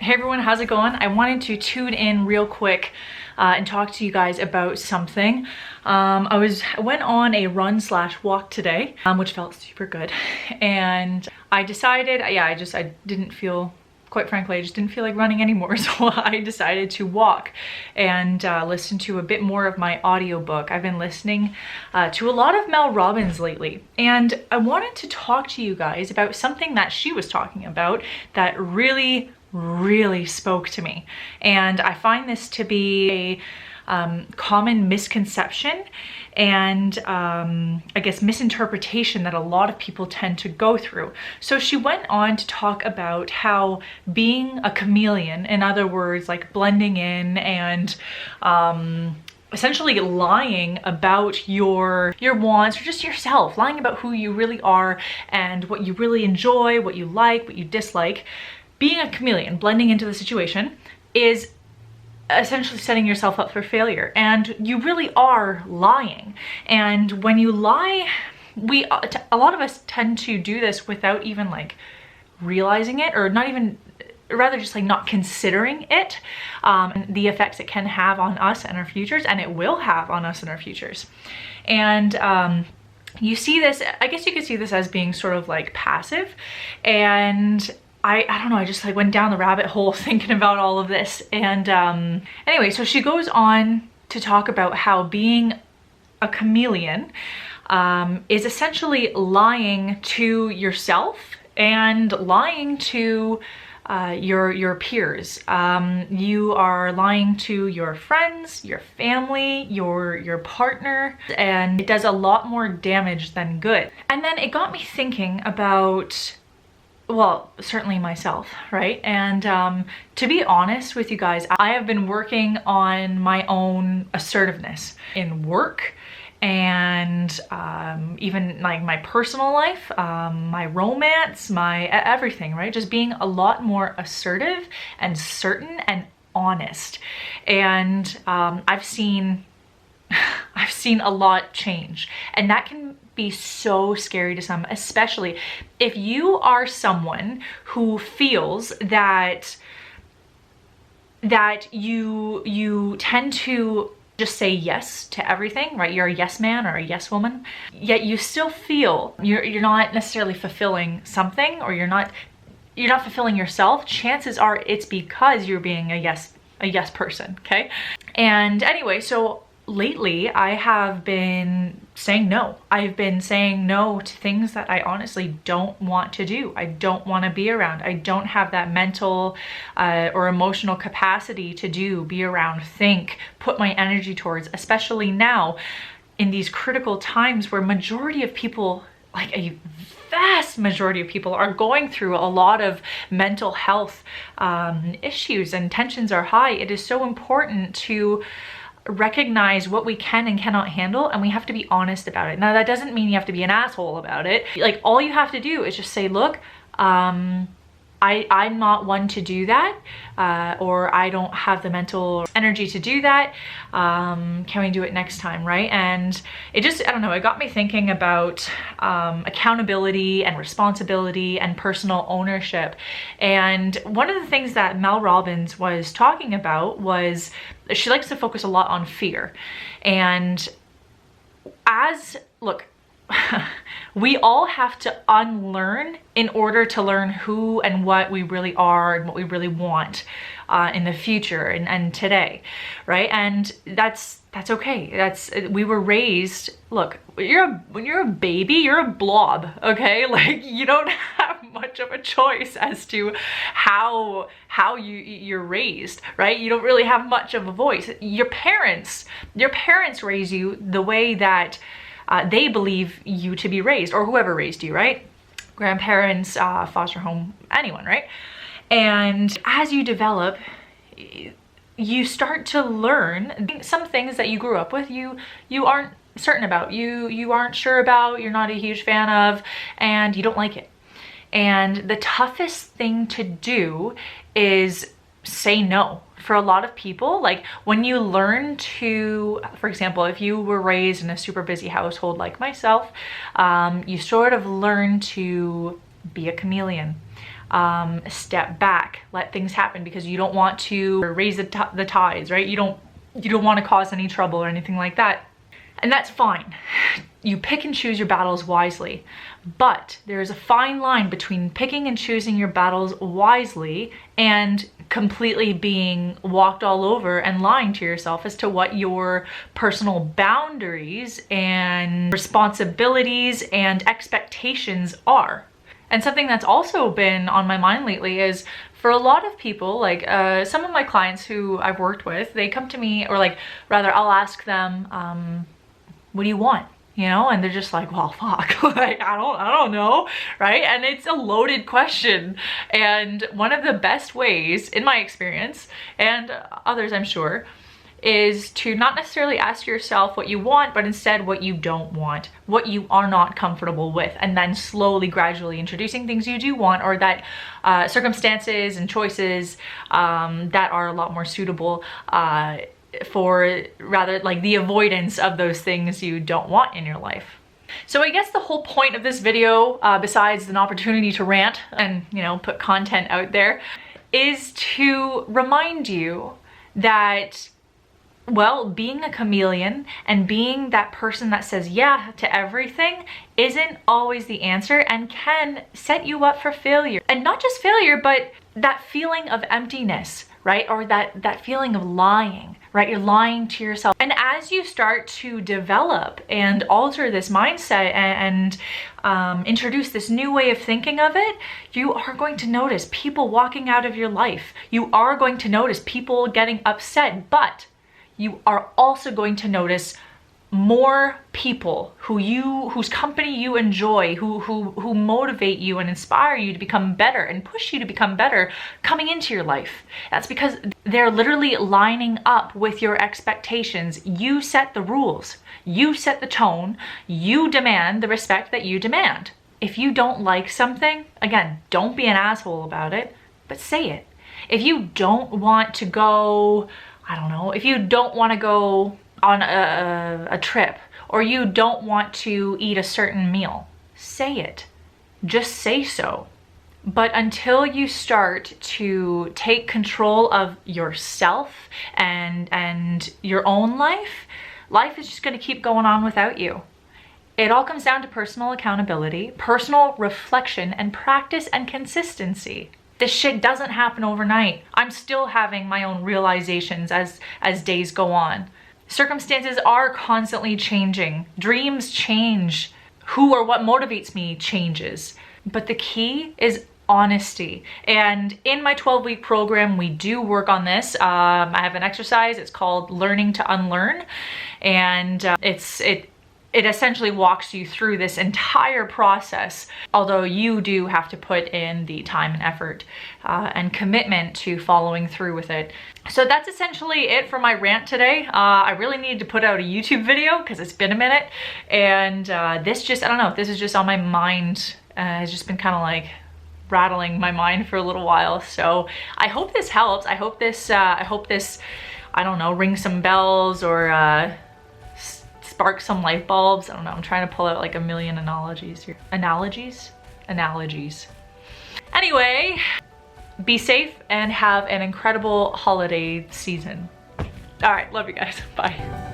Hey everyone, how's it going? I wanted to tune in real quick and talk to you guys about something. I went on a run slash walk today, which felt super good. And I decided, I didn't feel, quite frankly, I just didn't feel like running anymore. So I decided to walk and listen to a bit more of my audiobook. I've been listening to a lot of Mel Robbins lately. And I wanted to talk to you guys about something that she was talking about that really spoke to me. And I find this to be a common misconception and I guess misinterpretation that a lot of people tend to go through. So she went on to talk about how being a chameleon, in other words, like blending in and essentially lying about your wants or just yourself, lying about who you really are and what you really enjoy, what you like, what you dislike. Being a chameleon, blending into the situation, is essentially setting yourself up for failure, and you really are lying. And when you lie, a lot of us tend to do this without even like realizing it, or not even, rather just like not considering it, and the effects it can have on us and our futures, and it will have on us and our futures. And you see this, I guess you could see this as being sort of like passive. And I don't know, I just like went down the rabbit hole thinking about all of this. And anyway, so she goes on to talk about how being a chameleon is essentially lying to yourself and lying to your peers. You are lying to your friends, your family, your partner, and it does a lot more damage than good. And then it got me thinking about, well, certainly myself, right? And to be honest with you guys, I have been working on my own assertiveness in work and even like my personal life, my romance, my everything, right? Just being a lot more assertive and certain and honest. And I've seen a lot change, and that can be so scary to some, especially if you are someone who feels that you tend to just say yes to everything, right? You're a yes man or a yes woman, yet you still feel you're not necessarily fulfilling something, or you're not fulfilling yourself. Chances are it's because you're being a yes person, okay? And anyway, so lately I have been saying no. I've been saying no to things that I honestly don't want to do. I don't want to be around. I don't have that mental or emotional capacity to be around, think, put my energy towards, especially now in these critical times where majority of people, like a vast majority of people, are going through a lot of mental health issues, and tensions are high. It is so important to recognize what we can and cannot handle, and we have to be honest about it. Now, that doesn't mean you have to be an asshole about it. Like, all you have to do is just say, look, I'm not one to do that, or I don't have the mental energy to do that. Can we do it next time, right? And it just, I don't know, it got me thinking about accountability and responsibility and personal ownership. And one of the things that Mel Robbins was talking about was she likes to focus a lot on fear. And look, we all have to unlearn in order to learn who and what we really are and what we really want in the future and today, right? And that's okay. We were raised, look, when you're a baby, you're a blob, okay? Like, you don't have much of a choice as to how you're raised, right? You don't really have much of a voice. Your parents raise you the way that they believe you to be raised, or whoever raised you, right? Grandparents, foster home, anyone, right? And as you develop, you start to learn some things that you grew up with, you aren't certain about, you aren't sure about, you're not a huge fan of, and you don't like it. And the toughest thing to do is say no. For a lot of people, like when you learn to, for example, if you were raised in a super busy household like myself, you sort of learn to be a chameleon. Step back, let things happen, because you don't want to raise the tides, right? You don't want to cause any trouble or anything like that. And that's fine. You pick and choose your battles wisely. But there is a fine line between picking and choosing your battles wisely and completely being walked all over and lying to yourself as to what your personal boundaries and responsibilities and expectations are. And something that's also been on my mind lately is, for a lot of people, like some of my clients who I've worked with, they come to me, or like, rather, I'll ask them, what do you want? You know, and they're just like, well, fuck, like, I don't know, right? And it's a loaded question. And one of the best ways, in my experience, and others I'm sure, is to not necessarily ask yourself what you want, but instead what you don't want, what you are not comfortable with, and then slowly, gradually introducing things you do want, or that circumstances and choices that are a lot more suitable for, rather, like the avoidance of those things you don't want in your life. So I guess the whole point of this video, besides an opportunity to rant and, you know, put content out there, is to remind you that, well, being a chameleon and being that person that says yeah to everything isn't always the answer, and can set you up for failure. And not just failure, but that feeling of emptiness, right? Or that feeling of lying, right? You're lying to yourself. And as you start to develop and alter this mindset and introduce this new way of thinking of it, you are going to notice people walking out of your life. You are going to notice people getting upset, but you are also going to notice more people whose company you enjoy, who motivate you and inspire you to become better and push you to become better, coming into your life. That's because they're literally lining up with your expectations. You set the rules, you set the tone, you demand the respect that you demand. If you don't like something, again, don't be an asshole about it, but say it. If you don't want to go, I don't know, if you don't want to go on a trip, or you don't want to eat a certain meal, say it. Just say so. But until you start to take control of yourself and your own life, life is just going to keep going on without you. It all comes down to personal accountability, personal reflection, and practice and consistency. This shit doesn't happen overnight. I'm still having my own realizations as days go on. Circumstances are constantly changing. Dreams change. Who or what motivates me changes. But the key is honesty. And in my 12-week program, we do work on this. I have an exercise. It's called Learning to Unlearn. And it essentially walks you through this entire process, although you do have to put in the time and effort and commitment to following through with it. So that's essentially it for my rant today. I really needed to put out a YouTube video because it's been a minute, and this just, I don't know, this is just on my mind. It's just been kind of like rattling my mind for a little while. So I hope this helps. I hope this, I don't know, rings some bells, or spark some light bulbs. I don't know, I'm trying to pull out like a million analogies here. Analogies? Anyway, be safe and have an incredible holiday season. All right, love you guys. Bye.